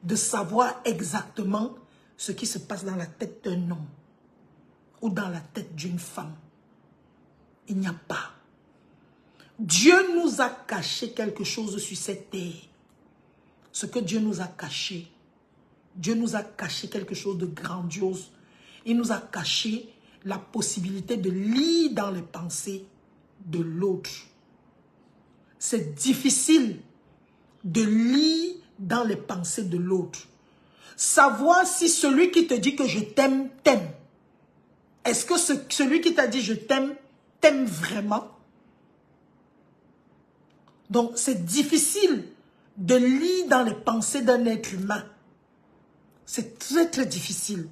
de savoir exactement ce qui se passe dans la tête d'un homme ou dans la tête d'une femme. Il n'y a pas. Dieu nous a caché quelque chose sur cette terre. Ce que Dieu nous a caché, Dieu nous a caché quelque chose de grandiose. Il nous a caché la possibilité de lire dans les pensées de l'autre. C'est difficile de lire dans les pensées de l'autre. Savoir si celui qui te dit que je t'aime, t'aime. Est-ce que celui qui t'a dit je t'aime, t'aime vraiment? Donc c'est difficile de lire dans les pensées d'un être humain. C'est très très difficile.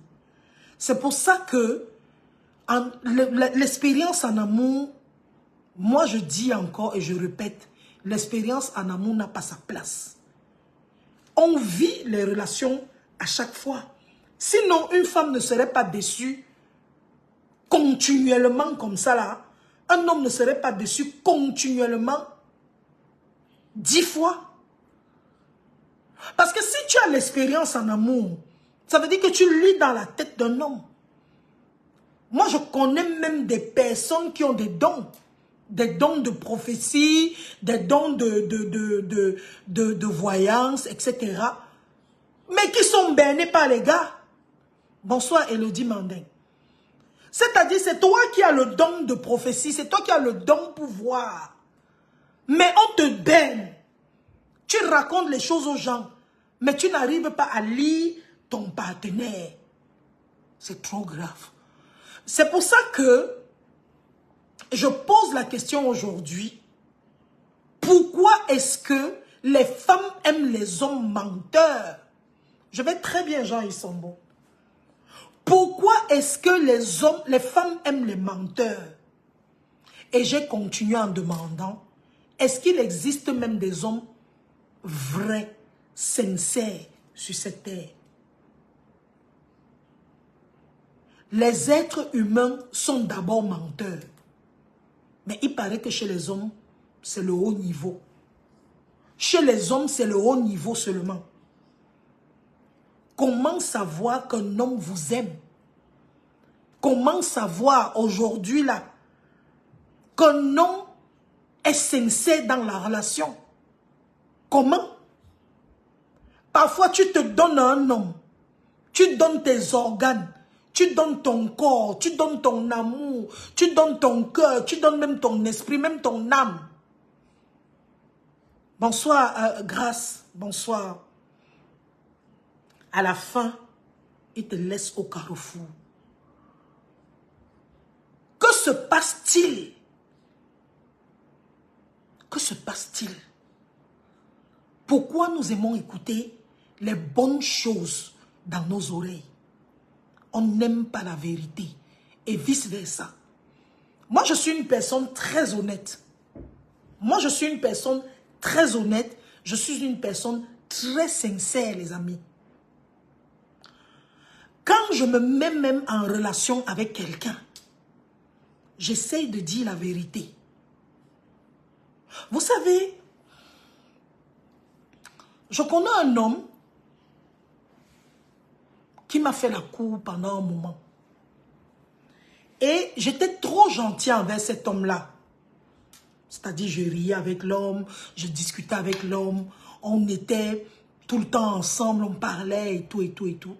C'est pour ça que l'expérience en amour, moi je dis encore et je répète, l'expérience en amour n'a pas sa place. On vit les relations à chaque fois. Sinon, une femme ne serait pas déçue continuellement comme ça là. Un homme ne serait pas déçu continuellement 10 fois. Parce que si tu as l'expérience en amour, ça veut dire que tu lis dans la tête d'un homme. Moi, je connais même des personnes qui ont des dons. Des dons de prophétie, des dons de voyance, etc. Mais qui sont bernés par les gars. Bonsoir, Elodie Mandin. C'est-à-dire, c'est toi qui as le don de prophétie, c'est toi qui as le don pour voir. Mais on te berne. Tu racontes les choses aux gens, mais tu n'arrives pas à lire ton partenaire. C'est trop grave. C'est pour ça que je pose la question aujourd'hui. Pourquoi est-ce que les femmes aiment les hommes menteurs? Je vais très bien, Jean Isombo. Pourquoi est-ce que les femmes aiment les menteurs? Et j'ai continué en demandant, est-ce qu'il existe même des hommes vrais, sincères sur cette terre? Les êtres humains sont d'abord menteurs. Mais il paraît que chez les hommes, c'est le haut niveau. Chez les hommes, c'est le haut niveau seulement. Comment savoir qu'un homme vous aime? Comment savoir aujourd'hui là qu'un homme est sincère dans la relation? Comment? Parfois tu te donnes à un homme, tu donnes tes organes, tu donnes ton corps, tu donnes ton amour, tu donnes ton cœur, tu donnes même ton esprit, même ton âme. Bonsoir, Grâce, bonsoir. À la fin, il te laisse au carrefour. Que se passe-t-il? Que se passe-t-il? Pourquoi nous aimons écouter les bonnes choses dans nos oreilles? On n'aime pas la vérité et vice-versa. Moi, je suis une personne très honnête. Moi, je suis une personne très honnête. Je suis une personne très sincère, les amis. Quand je me mets même en relation avec quelqu'un, j'essaye de dire la vérité. Vous savez, je connais un homme qui m'a fait la cour pendant un moment. Et j'étais trop gentil envers cet homme-là. C'est-à-dire, je riais avec l'homme, je discutais avec l'homme, on était tout le temps ensemble, on parlait et tout, et tout, et tout.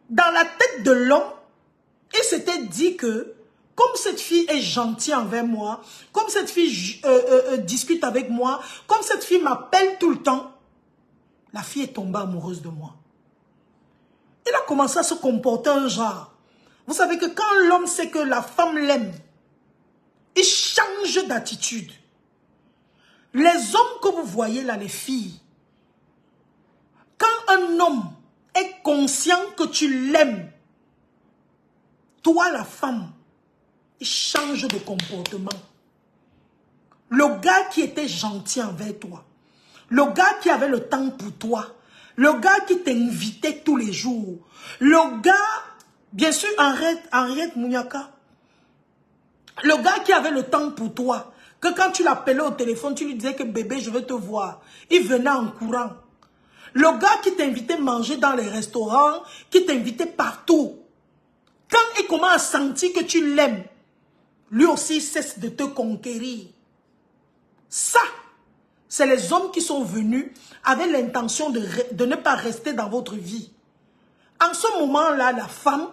Dans la tête de l'homme, il s'était dit que, comme cette fille est gentille envers moi, comme cette fille discute avec moi, comme cette fille m'appelle tout le temps, la fille est tombée amoureuse de moi. Il a commencé à se comporter un genre. Vous savez que quand l'homme sait que la femme l'aime, il change d'attitude. Les hommes que vous voyez là, les filles, quand un homme est conscient que tu l'aimes, toi la femme, il change de comportement. Le gars qui était gentil envers toi, le gars qui avait le temps pour toi, le gars qui t'invitait tous les jours, le gars, bien sûr Henriette Mouniaka, le gars qui avait le temps pour toi, que quand tu l'appelais au téléphone, tu lui disais que bébé, je veux te voir. Il venait en courant. Le gars qui t'invitait manger dans les restaurants, qui t'invitait partout, quand il commence à sentir que tu l'aimes, lui aussi cesse de te conquérir. Ça, c'est les hommes qui sont venus avec l'intention de ne pas rester dans votre vie. En ce moment-là, la femme,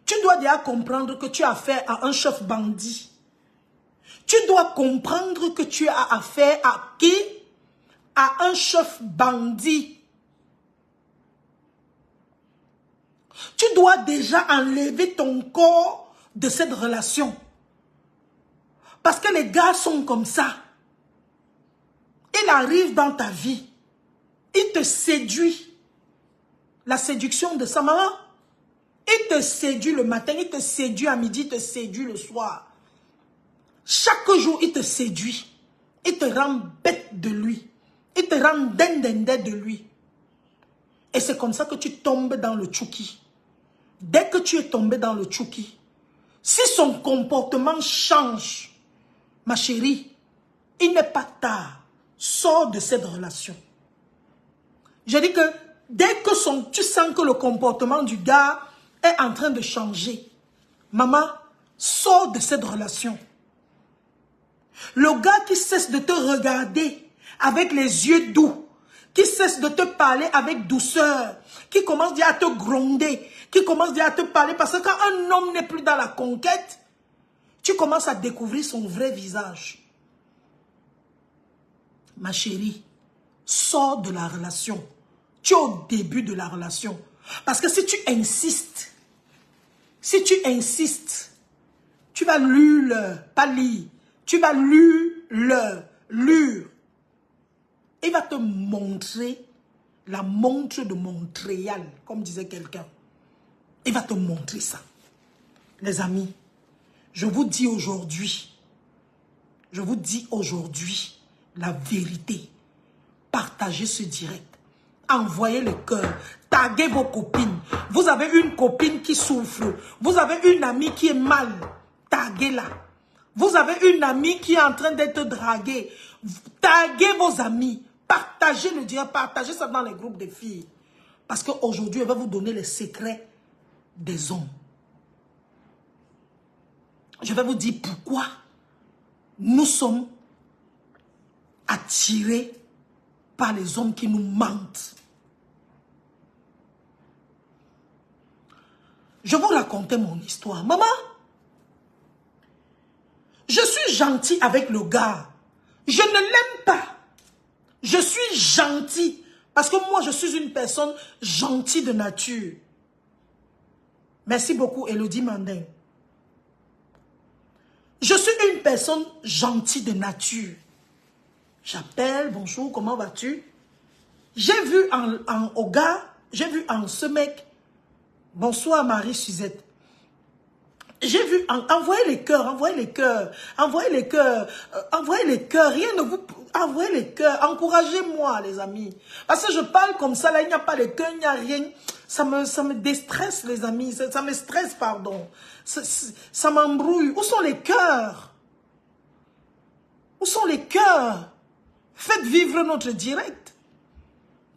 tu dois déjà comprendre que tu as affaire à un chef bandit. Tu dois comprendre que tu as affaire à qui? À un chef bandit. Tu dois déjà enlever ton corps de cette relation. Parce que les gars sont comme ça. Il arrive dans ta vie. Il te séduit. La séduction de sa maman. Il te séduit le matin, il te séduit à midi, il te séduit le soir. Chaque jour, il te séduit. Il te rend bête de lui. Il te rend dendende de lui. Et c'est comme ça que tu tombes dans le tchouki. Dès que tu es tombé dans le tchouki, si son comportement change, ma chérie, il n'est pas tard. Sors de cette relation. Je dis que dès que tu sens que le comportement du gars est en train de changer, maman, sors de cette relation. Le gars qui cesse de te regarder avec les yeux doux, qui cesse de te parler avec douceur, qui commence déjà à te gronder, qui commence déjà à te parler, parce que quand un homme n'est plus dans la conquête, tu commences à découvrir son vrai visage. Ma chérie, sors de la relation. Tu es au début de la relation. Parce que si tu insistes, tu vas pas lire, tu vas lire. Il va te montrer la montre de Montréal, comme disait quelqu'un. Il va te montrer ça. Les amis, je vous dis aujourd'hui la vérité. Partagez ce direct. Envoyez le cœur. Taguez vos copines. Vous avez une copine qui souffre. Vous avez une amie qui est mal. Taguez-la. Vous avez une amie qui est en train d'être draguée. Taguez vos amis. Partagez le direct. Partagez ça dans les groupes de filles. Parce qu'aujourd'hui, elle va vous donner les secrets des hommes. Je vais vous dire pourquoi nous sommes attirés par les hommes qui nous mentent. Je vous racontais mon histoire. Maman, je suis gentil avec le gars. Je ne l'aime pas. Je suis gentil. Parce que moi, je suis une personne gentille de nature. Merci beaucoup, Elodie Mandin. Je suis une personne gentille de nature. J'appelle, bonjour, comment vas-tu? J'ai vu au gars, j'ai vu en ce mec, bonsoir Marie-Suzette. J'ai vu, envoyez les cœurs, envoyez les cœurs, envoyez les cœurs, envoyez les cœurs, rien ne vous... Envoyez les cœurs, encouragez-moi les amis. Parce que je parle comme ça, là, il n'y a pas les cœurs, il n'y a rien. Ça me déstresse les amis, ça me stresse, pardon. Ça m'embrouille. Où sont les cœurs? Où sont les cœurs? Faites vivre notre direct.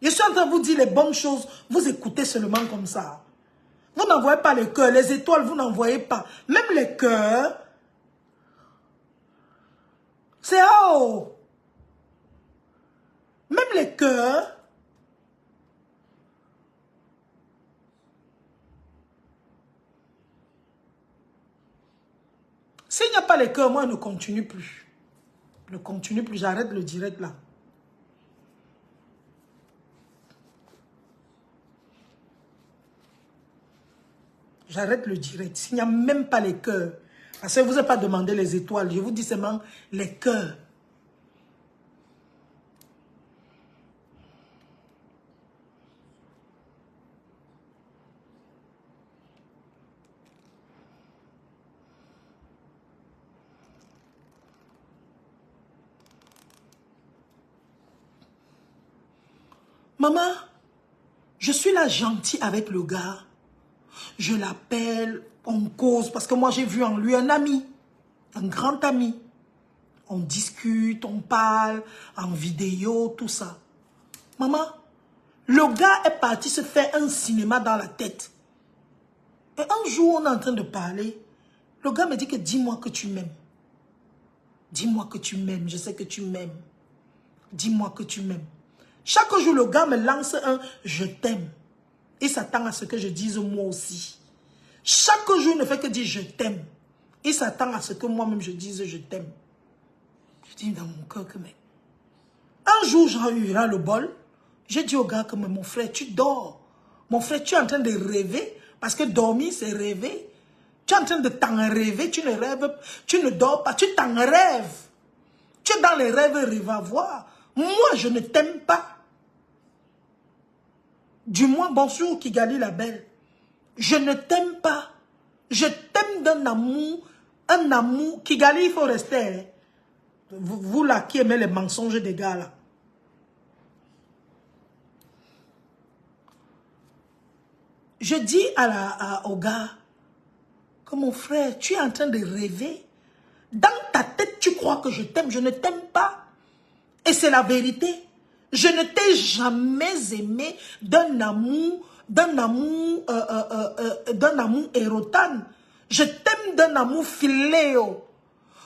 Je suis en train de vous dire les bonnes choses, vous écoutez seulement comme ça. Vous n'envoyez pas les cœurs, les étoiles, vous n'envoyez pas. Même les cœurs, c'est haut. Même les cœurs, s'il n'y a pas les cœurs, moi, je ne continue plus. Je ne continue plus, j'arrête le direct là. J'arrête le direct. S'il n'y a même pas les cœurs, parce que je ne vous ai pas demandé les étoiles, je vous dis seulement les cœurs. Maman, je suis là gentille avec le gars. Je l'appelle, on cause, parce que moi j'ai vu en lui un ami, un grand ami. On discute, on parle, en vidéo, tout ça. Maman, Le gars est parti se faire un cinéma dans la tête. Et un jour, on est en train de parler. Le gars me dit que dis-moi que tu m'aimes. Dis-moi que tu m'aimes. Je sais que tu m'aimes. Dis-moi que tu m'aimes. Chaque jour, le gars me lance un « je t'aime ». Il s'attend à ce que je dise moi aussi. Chaque jour, il ne fait que dire « je t'aime ». Il s'attend à ce que moi-même je dise « je t'aime ». Je dis dans mon cœur que mais... Un jour, j'ai eu le bol. J'ai dit au gars que mon frère, tu dors. Mon frère, tu es en train de rêver. Parce que dormir, c'est rêver. Tu es en train de t'en rêver. Tu ne rêves, tu ne dors pas. Tu t'en rêves. Tu es dans les rêves rêvavoirs. Moi, je ne t'aime pas. Du moins, bonjour Kigali la belle. Je ne t'aime pas. Je t'aime d'un amour. Un amour. Kigali, il faut rester. Hein. Vous là qui aimez les mensonges des gars là. Je dis au gars que mon frère, tu es en train de rêver. Dans ta tête, tu crois que je t'aime. Je ne t'aime pas. Et c'est la vérité. Je ne t'ai jamais aimé d'un amour érotane. Je t'aime d'un amour philéo.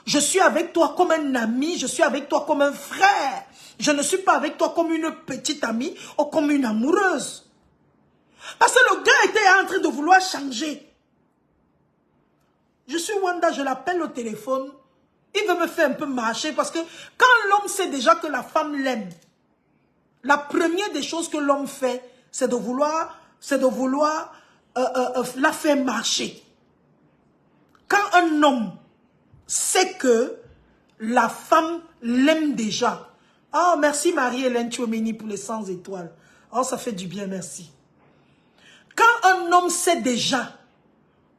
Je suis avec toi comme un ami, je suis avec toi comme un frère. Je ne suis pas avec toi comme une petite amie ou comme une amoureuse. Parce que le gars était en train de vouloir changer. Je suis Wanda, je l'appelle au téléphone. Il veut me faire un peu marcher parce que quand l'homme sait déjà que la femme l'aime, la première des choses que l'homme fait, c'est de vouloir la faire marcher. Quand un homme sait que la femme l'aime déjà. Oh, merci Marie-Hélène Tchouameni pour les 100 étoiles. Oh, ça fait du bien, merci. Quand un homme sait déjà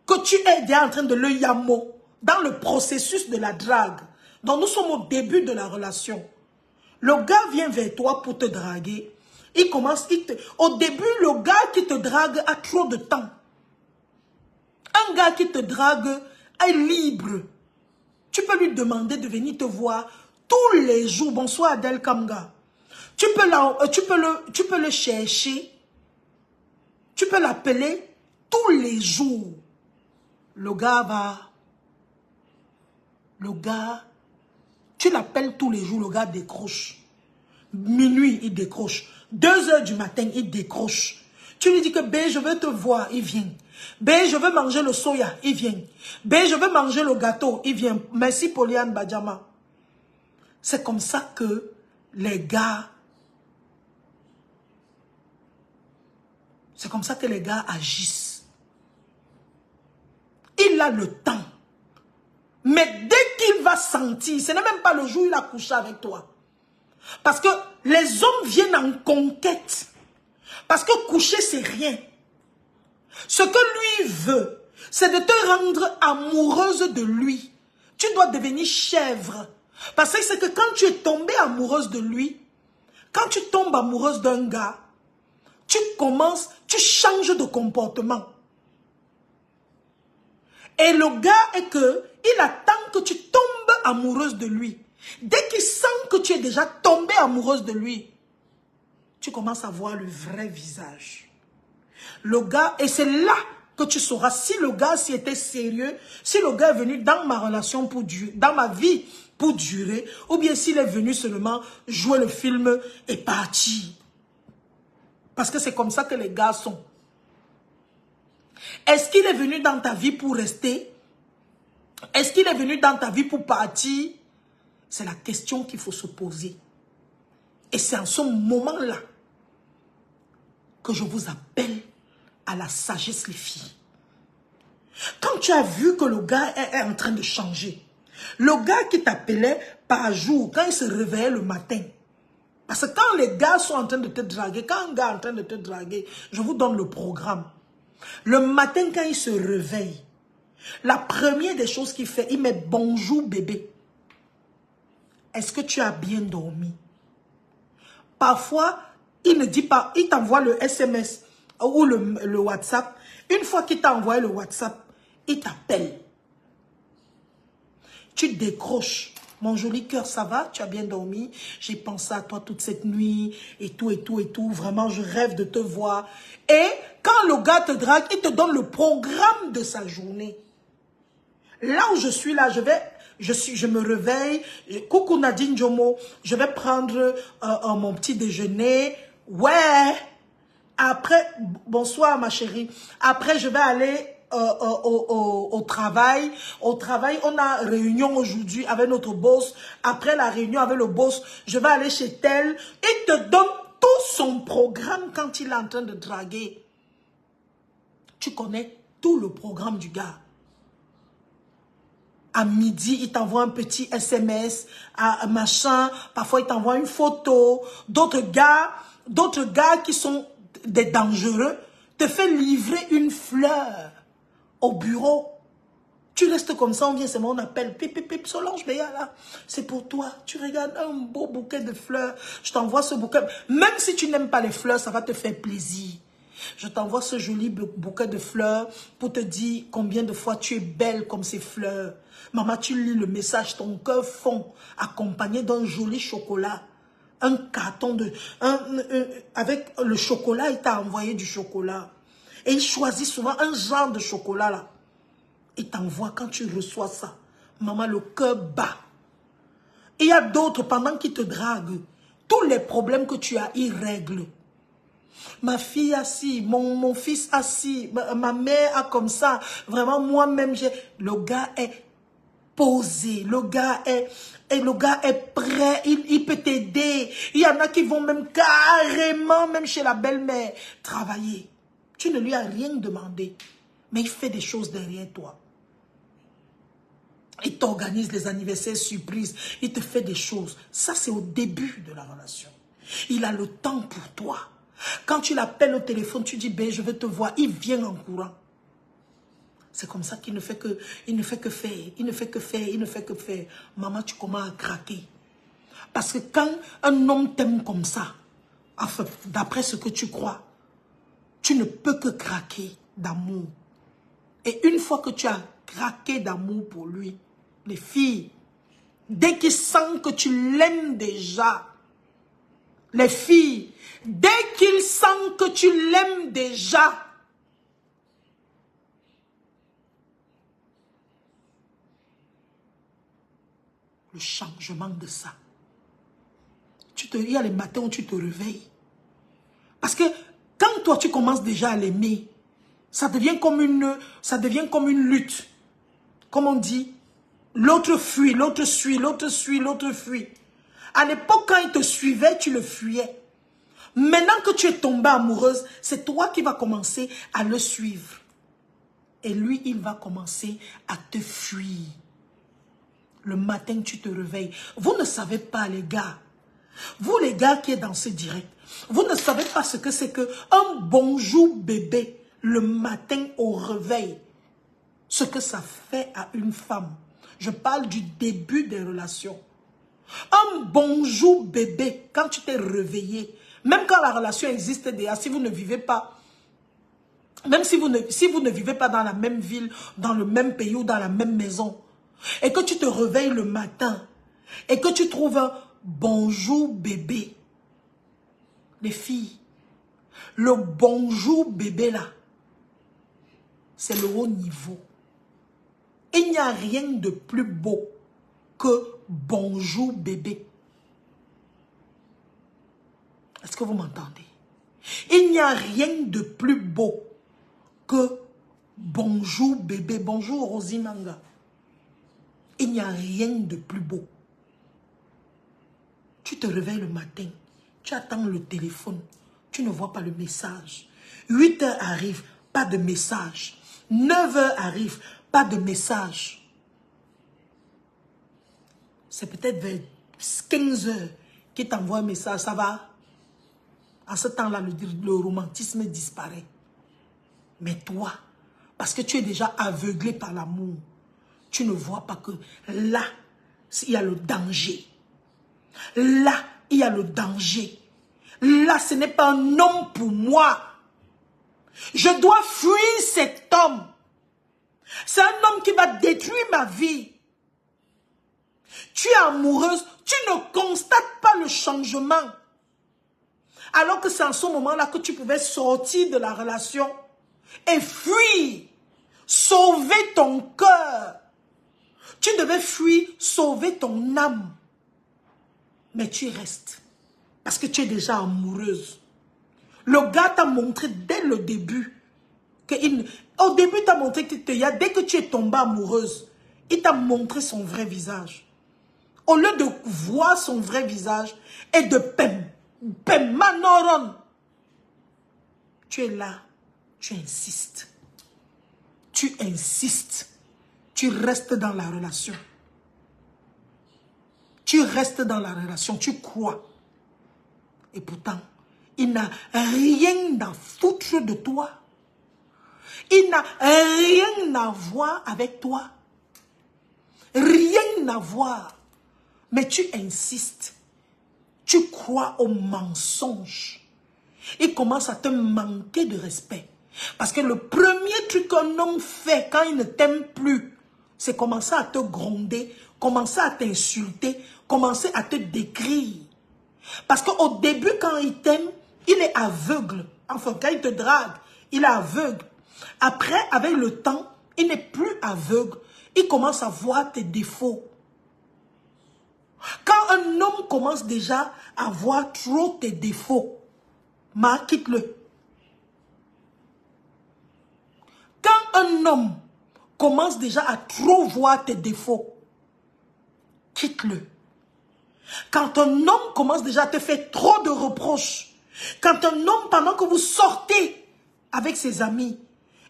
que tu es déjà en train de le yamo dans le processus de la drague, donc nous sommes au début de la relation, le gars vient vers toi pour te draguer. Il commence, au début, le gars qui te drague a trop de temps. Un gars qui te drague est libre. Tu peux lui demander de venir te voir tous les jours. Bonsoir Adèle Kamga. Tu peux le chercher. Tu peux l'appeler tous les jours. Le gars va... Le gars... Tu l'appelles tous les jours, le gars décroche. Minuit, il décroche. 2 h du matin, il décroche. Tu lui dis que B, je veux te voir, il vient. B, je veux manger le soya, il vient. B, je veux manger le gâteau, il vient. Merci Poliane Badjama. C'est comme ça que les gars... C'est comme ça que les gars agissent. Il a le temps. Mais dès qu'il va sentir, ce n'est même pas le jour où il a couché avec toi. Parce que les hommes viennent en conquête. Parce que coucher, c'est rien. Ce que lui veut, c'est de te rendre amoureuse de lui. Tu dois devenir chèvre. Parce que c'est que quand tu es tombée amoureuse de lui, quand tu tombes amoureuse d'un gars, tu changes de comportement. Et le gars est que, il attend que tu tombes amoureuse de lui. Dès qu'il sent que tu es déjà tombée amoureuse de lui, tu commences à voir le vrai visage. Le gars, et c'est là que tu sauras si le gars s'y était sérieux, si le gars est venu dans ma relation pour durer, dans ma vie pour durer, ou bien s'il est venu seulement jouer le film et partir. Parce que c'est comme ça que les gars sont. Est-ce qu'il est venu dans ta vie pour rester? Est-ce qu'il est venu dans ta vie pour partir? C'est la question qu'il faut se poser. Et c'est en ce moment-là que je vous appelle à la sagesse, les filles. Quand tu as vu que le gars est en train de changer, le gars qui t'appelait par jour, quand il se réveillait le matin, parce que quand les gars sont en train de te draguer, quand un gars est en train de te draguer, je vous donne le programme. Le matin, quand il se réveille, la première des choses qu'il fait, il met « Bonjour bébé. Est-ce que tu as bien dormi ?» Parfois, il ne dit pas, il t'envoie le SMS ou le WhatsApp. Une fois qu'il t'a envoyé le WhatsApp, il t'appelle. Tu décroches. Mon joli cœur, ça va? Tu as bien dormi? J'ai pensé à toi toute cette nuit et tout, et tout, et tout. Vraiment, je rêve de te voir. Et quand le gars te drague, il te donne le programme de sa journée. Là où je suis là, je me réveille. Coucou Nadine Jomo, je vais prendre mon petit déjeuner. Ouais. Après, bonsoir ma chérie. Après, je vais aller au travail. Au travail, on a réunion aujourd'hui avec notre boss. Après la réunion avec le boss, je vais aller chez tel. Il te donne tout son programme quand il est en train de draguer. Tu connais tout le programme du gars. À midi, il t'envoie un petit SMS, machin. Parfois, il t'envoie une photo. D'autres gars qui sont des dangereux, te fait livrer une fleur au bureau. Tu restes comme ça, on vient seulement, on appelle, pip, pip, pip, Solange Béa là, c'est pour toi. Tu regardes un beau bouquet de fleurs, je t'envoie ce bouquet. Même si tu n'aimes pas les fleurs, ça va te faire plaisir. Je t'envoie ce joli bouquet de fleurs pour te dire combien de fois tu es belle comme ces fleurs. Maman, tu lis le message, ton cœur fond, accompagné d'un joli chocolat. Un carton avec le chocolat, il t'a envoyé du chocolat. Et il choisit souvent un genre de chocolat là. Il t'envoie quand tu reçois ça. Maman, le cœur bat. Et il y a d'autres pendant qu'ils te draguent. Tous les problèmes que tu as, ils règlent. Ma fille assis, mon fils assis, ma mère a comme ça. Vraiment, moi-même, le gars est posé, le gars est prêt, il peut t'aider. Il y en a qui vont même carrément, même chez la belle-mère, travailler. Tu ne lui as rien demandé, mais il fait des choses derrière toi. Il t'organise les anniversaires surprises, il te fait des choses. Ça, c'est au début de la relation. Il a le temps pour toi. Quand tu l'appelles au téléphone, tu dis, ben, je veux te voir, il vient en courant. C'est comme ça qu'il ne fait que faire. Maman, tu commences à craquer. Parce que quand un homme t'aime comme ça, enfin, d'après ce que tu crois, tu ne peux que craquer d'amour. Et une fois que tu as craqué d'amour pour lui, les filles, dès qu'il sent que tu l'aimes déjà, les filles, dès qu'il sent que tu l'aimes déjà, le changement de ça. Il y a les matins où tu te réveilles. Parce que quand toi tu commences déjà à l'aimer, ça devient comme une lutte. Comme on dit, l'autre fuit, l'autre suit, l'autre suit, l'autre fuit. À l'époque, quand il te suivait, tu le fuyais. Maintenant que tu es tombée amoureuse, c'est toi qui vas commencer à le suivre. Et lui, il va commencer à te fuir. Le matin, tu te réveilles. Vous ne savez pas, les gars. Vous, les gars qui êtes dans ce direct, vous ne savez pas ce que c'est qu'un bonjour bébé le matin au réveil. Ce que ça fait à une femme. Je parle du début des relations. Un bonjour bébé, quand tu t'es réveillé, même quand la relation existe déjà, si vous ne vivez pas, même si vous ne vivez pas dans la même ville, dans le même pays ou dans la même maison, et que tu te réveilles le matin, et que tu trouves un bonjour bébé, les filles, le bonjour bébé là, c'est le haut niveau. Il n'y a rien de plus beau que bonjour bébé. Est-ce que vous m'entendez? Il n'y a rien de plus beau que bonjour bébé. Bonjour Rosimanga. Il n'y a rien de plus beau. Tu te réveilles le matin, tu attends le téléphone, tu ne vois pas le message. 8 heures arrive, pas de message. 9 heures arrive, pas de message. C'est peut-être vers 15 heures qu'il t'envoie un message, ça va? À ce temps-là, le romantisme disparaît. Mais toi, parce que tu es déjà aveuglé par l'amour, tu ne vois pas que là, il y a le danger. Là, il y a le danger. Là, ce n'est pas un homme pour moi. Je dois fuir cet homme. C'est un homme qui va détruire ma vie. Tu es amoureuse, tu ne constates pas le changement. Alors que c'est en ce moment-là que tu pouvais sortir de la relation et fuir, sauver ton cœur. Tu devais fuir, sauver ton âme. Mais tu restes. Parce que tu es déjà amoureuse. Le gars t'a montré dès le début. Au début, il t'a montré que dès que tu es tombée amoureuse, il t'a montré son vrai visage. Au lieu de voir son vrai visage et de manoron, tu es là, tu insistes. Tu insistes. Tu restes dans la relation. Tu restes dans la relation, tu crois. Et pourtant, il n'a rien à foutre de toi. Il n'a rien à voir avec toi. Rien à voir. Mais tu insistes. Tu crois au mensonge. Il commence à te manquer de respect. Parce que le premier truc qu'un homme fait quand il ne t'aime plus, c'est commencer à te gronder, commencer à t'insulter, commencer à te décrire. Parce qu'au début, quand il t'aime, il est aveugle. Enfin, quand il te drague, il est aveugle. Après, avec le temps, il n'est plus aveugle. Il commence à voir tes défauts. Quand un homme commence déjà à voir trop tes défauts, quitte-le. Quand un homme commence déjà à trop voir tes défauts, quitte-le. Quand un homme commence déjà à te faire trop de reproches, quand un homme, pendant que vous sortez avec ses amis,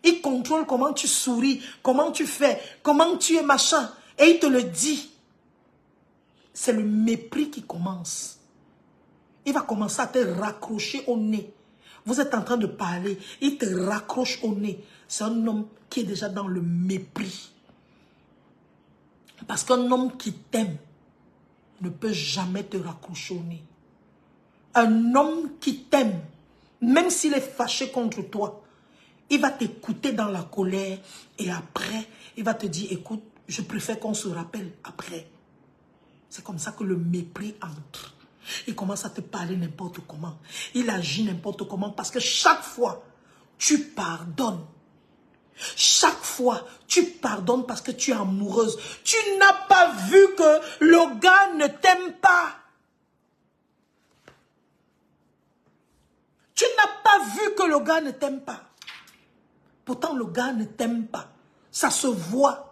il contrôle comment tu souris, comment tu fais, comment tu es machin, et il te le dit, c'est le mépris qui commence. Il va commencer à te raccrocher au nez. Vous êtes en train de parler, il te raccroche au nez. C'est un homme qui est déjà dans le mépris. Parce qu'un homme qui t'aime ne peut jamais te raccrocher au nez. Un homme qui t'aime, même s'il est fâché contre toi, il va t'écouter dans la colère et après, il va te dire, écoute, je préfère qu'on se rappelle après. C'est comme ça que le mépris entre. Il commence à te parler n'importe comment. Il agit n'importe comment parce que chaque fois, tu pardonnes. Chaque fois, tu pardonnes parce que tu es amoureuse. Tu n'as pas vu que le gars ne t'aime pas. Tu n'as pas vu que le gars ne t'aime pas. Pourtant, le gars ne t'aime pas. Ça se voit.